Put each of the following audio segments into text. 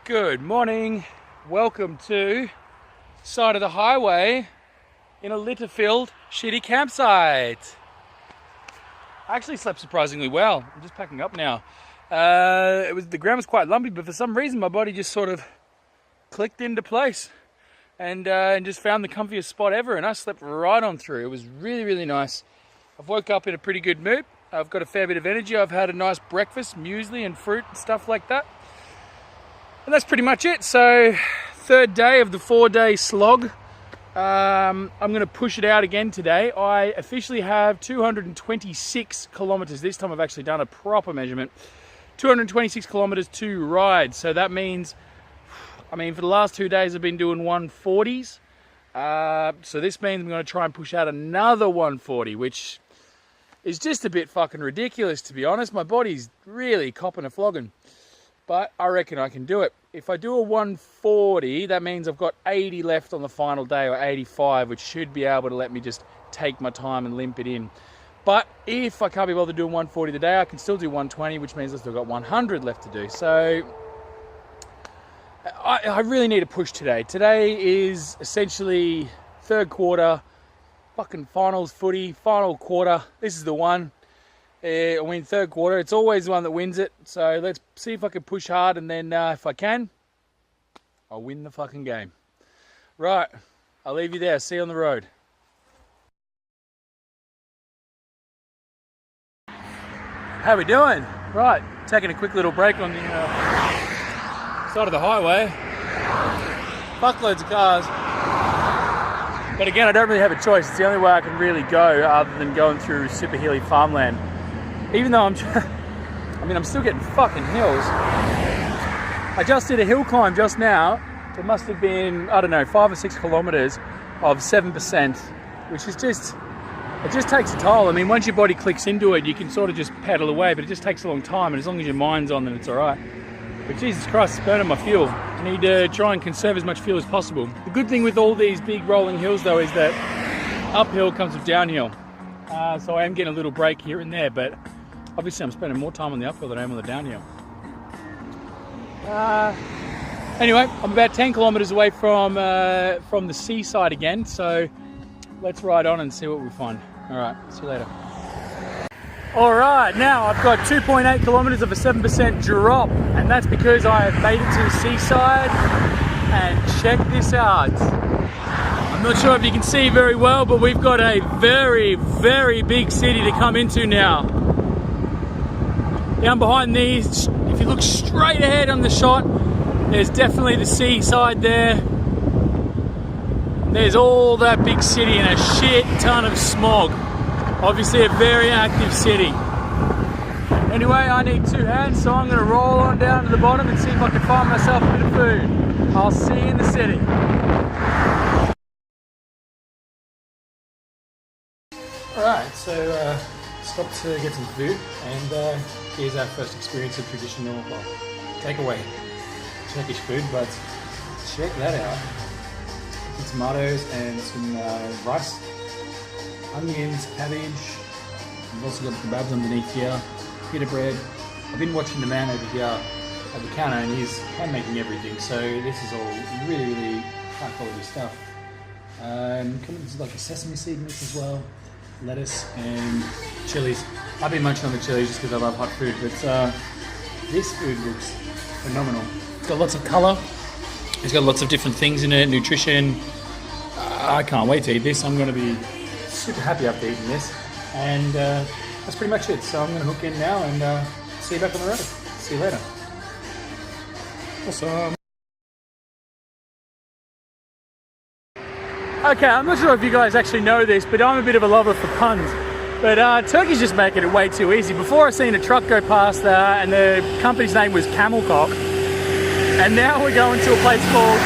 Good morning, welcome to side of the highway in a litter-filled shitty campsite. I actually slept surprisingly well. I'm just packing up now. The ground was quite lumpy, but for some reason my body just sort of clicked into place and just found the comfiest spot ever, and I slept right on through. It was really, really nice. I've woke up in a pretty good mood. I've got a fair bit of energy. I've had a nice breakfast, muesli and fruit and stuff like that. And that's pretty much it. So, third day of the 4-day slog. I'm going to push it out again today. I officially have 226 kilometers. This time I've actually done a proper measurement. 226 kilometers to ride. So that means, for the last 2 days I've been doing 140s. So this means I'm going to try and push out another 140, which is just a bit fucking ridiculous, to be honest. My body's really copping a flogging. But I reckon I can do it. If I do a 140, that means I've got 80 left on the final day, or 85, which should be able to let me just take my time and limp it in. But if I can't be bothered doing 140 today, I can still do 120, which means I've still got 100 left to do. So I really need a push today. Today is essentially third quarter, fucking finals footy, final quarter. This is the one. Third quarter, it's always the one that wins it. So let's see if I can push hard, and then if I can, I'll win the fucking game. Right, I'll leave you there. See you on the road. How we doing? Right, taking a quick little break on the side of the highway. Fuckloads of cars. But again, I don't really have a choice. It's the only way I can really go other than going through super hilly farmland. Even though I'm still getting fucking hills. I just did a hill climb just now. It must have been, 5 or 6 kilometers of 7%, which is it just takes a toll. Once your body clicks into it, you can sort of just pedal away, but it just takes a long time, and as long as your mind's on, then it's all right. But Jesus Christ, it's burning my fuel. I need to try and conserve as much fuel as possible. The good thing with all these big rolling hills, though, is that uphill comes with downhill. So I am getting a little break here and there, but obviously I'm spending more time on the uphill than I am on the downhill. Anyway, I'm about 10 kilometers away from the seaside again, so let's ride on and see what we find. All right, see you later. All right, now I've got 2.8 kilometers of a 7% drop, and that's because I have made it to the seaside. And check this out. I'm not sure if you can see very well, but we've got a very, very big city to come into now. Down behind these, if you look straight ahead on the shot, there's definitely the seaside there. There's all that big city and a shit ton of smog. Obviously a very active city. Anyway, I need 2 hands, so I'm going to roll on down to the bottom and see if I can find myself a bit of food. I'll see you in the city. Alright, so stopped to get some food, and here's our first experience of traditional, takeaway Turkish food, but check that out. Some tomatoes and some rice, onions, cabbage. We've also got kebabs underneath here, pita bread. I've been watching the man over here at the counter, and he's hand-making everything, so this is all really, really high-quality stuff. Comes like a sesame seed mix as well, lettuce and chilies. I've been munching on the chilies just because I love hot food, but this food looks phenomenal. It's got lots of colour, it's got lots of different things in it, nutrition. I can't wait to eat this. I'm going to be super happy after eating this, and that's pretty much it. So I'm going to hook in now and see you back on the road. See you later. Awesome. Okay, I'm not sure if you guys actually know this, but I'm a bit of a lover for puns. But Turkey's just making it way too easy. Before I seen a truck go past and the company's name was Camel Cock, and now we're going to a place called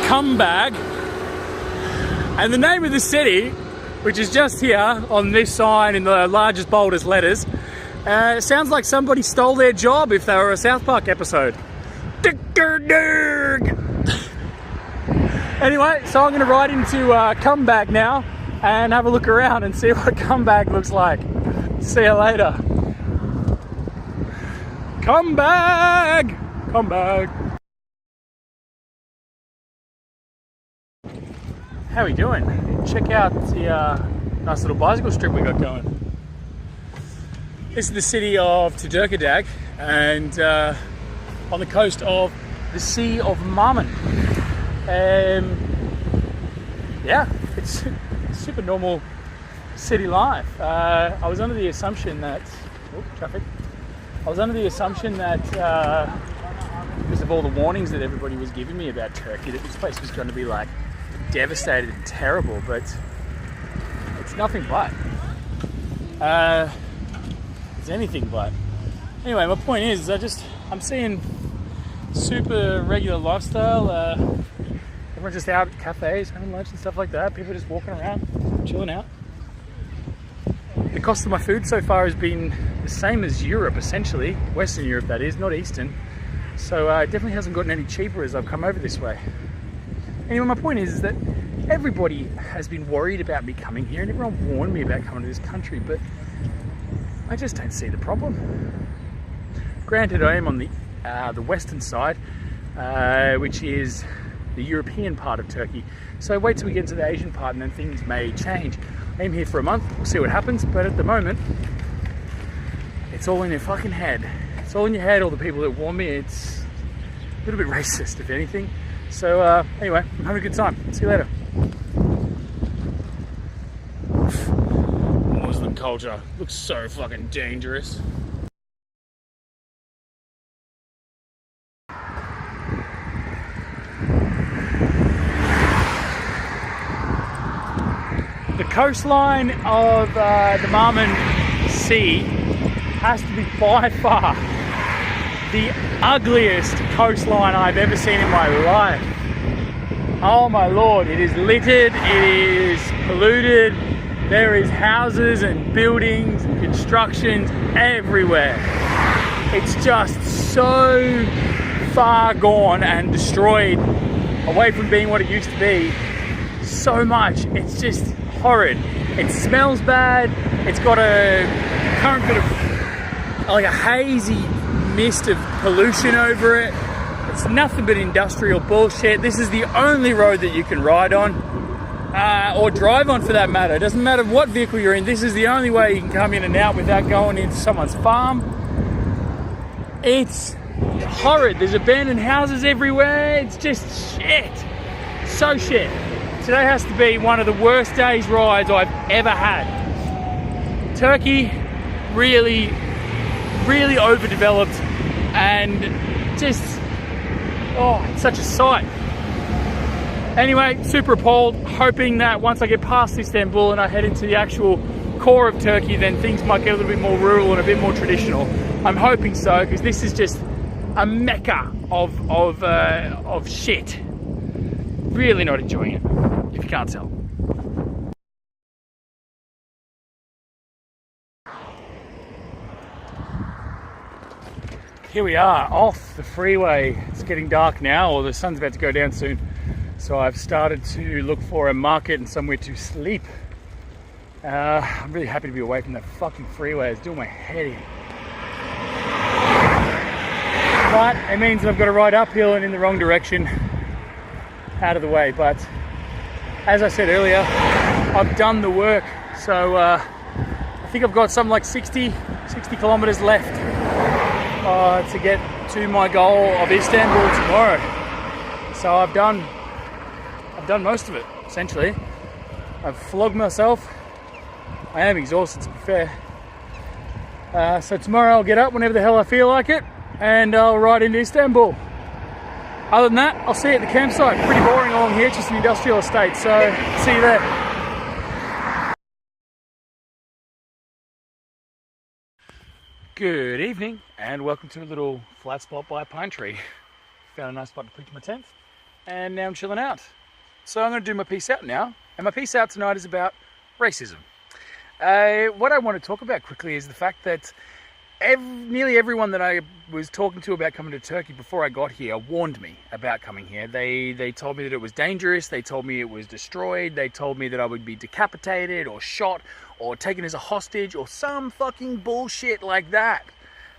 Cumbag, and the name of the city, which is just here on this sign in the largest, boldest letters, sounds like somebody stole their job if they were a South Park episode. Anyway, so I'm going to ride into Cumbag now and have a look around and see what Cumbag looks like. See you later. Cumbag! Come back. How we doing? Check out the nice little bicycle strip we got going. This is the city of Turkish, and on the coast of the Sea of Marmara. Yeah, it's super normal city life. I was under the assumption that traffic. I was under the assumption that because of all the warnings that everybody was giving me about Turkey, that this place was going to be like devastated and terrible, but it's nothing but. It's anything but. Anyway, my point is, I'm seeing super regular lifestyle. Everyone's just out at cafes, having lunch and stuff like that. People just walking around, chilling out. The cost of my food so far has been the same as Europe, essentially. Western Europe, that is, not Eastern. So it definitely hasn't gotten any cheaper as I've come over this way. Anyway, my point is that everybody has been worried about me coming here, and everyone warned me about coming to this country, but I just don't see the problem. Granted, I am on the western side, which is the European part of Turkey. So wait till we get into the Asian part, and then things may change. I'm here for a month, we'll see what happens, but at the moment, it's all in your fucking head. It's all in your head, all the people that warn me. It's a little bit racist, if anything. So anyway, I'm having a good time. See you later. Muslim culture looks so fucking dangerous. The coastline of the Marmara Sea has to be by far the ugliest coastline I've ever seen in my life. Oh my lord, it is littered, it is polluted, there is houses and buildings and constructions everywhere. It's just so far gone and destroyed away from being what it used to be. So much, it's just horrid. It smells bad, it's got a current bit of like a hazy mist of pollution over it. It's nothing but industrial bullshit. This is the only road that you can ride on, or drive on for that matter. It doesn't matter what vehicle you're in, this is the only way you can come in and out without going into someone's farm. It's horrid. There's abandoned houses everywhere. It's just shit. So shit. Today has to be one of the worst days rides I've ever had. Turkey, really overdeveloped, and just, it's such a sight. Anyway, super appalled, hoping that once I get past Istanbul and I head into the actual core of Turkey, then things might get a little bit more rural and a bit more traditional. I'm hoping so, because this is just a mecca of shit. Really not enjoying it, if you can't tell. Here we are, off the freeway. It's getting dark now, or the sun's about to go down soon. So I've started to look for a market and somewhere to sleep. I'm really happy to be away from that fucking freeway. It's doing my head in. But it means that I've got to ride uphill and in the wrong direction, out of the way. But as I said earlier, I've done the work. So I think I've got something like 60 kilometers left to get to my goal of Istanbul tomorrow. So I've done most of it, essentially. I've flogged myself. I am exhausted, to be fair. So tomorrow I'll get up whenever the hell I feel like it, and I'll ride into Istanbul. Other than that, I'll see you at the campsite. Pretty boring along here, it's just an industrial estate, so see you there. Good evening, and welcome to a little flat spot by a pine tree. Found a nice spot to pitch my tent, and now I'm chilling out. So I'm going to do my peace out now, and my peace out tonight is about racism. What I want to talk about quickly is the fact that nearly everyone that I was talking to about coming to Turkey before I got here warned me about coming here. They told me that it was dangerous, they told me it was destroyed, they told me that I would be decapitated or shot or taken as a hostage or some fucking bullshit like that.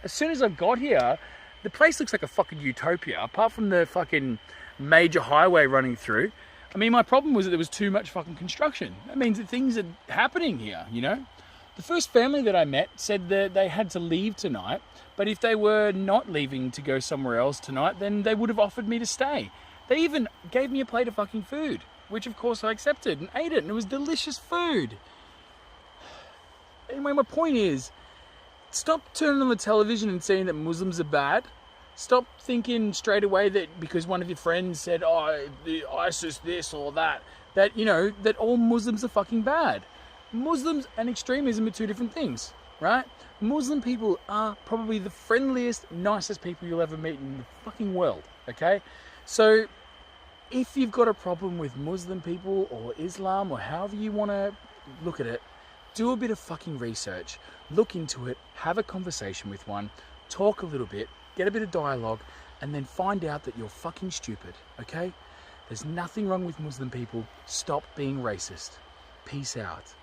As soon as I got here, The place looks like a fucking utopia, apart from the fucking major highway running through. I mean, my problem was that there was too much fucking construction. That means that things are happening here, you know? The first family that I met said that they had to leave tonight, but if they were not leaving to go somewhere else tonight, then they would have offered me to stay. They even gave me a plate of fucking food, which of course I accepted and ate it, and it was delicious food. Anyway, my point is, stop turning on the television and saying that Muslims are bad. Stop thinking straight away that because one of your friends said, oh, the ISIS this or that, that, you know, that all Muslims are fucking bad. Muslims and extremism are two different things, right? Muslim people are probably the friendliest, nicest people you'll ever meet in the fucking world, okay? So if you've got a problem with Muslim people or Islam or however you want to look at it, do a bit of fucking research, look into it, have a conversation with one, talk a little bit, get a bit of dialogue, and then find out that you're fucking stupid, okay? There's nothing wrong with Muslim people. Stop being racist. Peace out.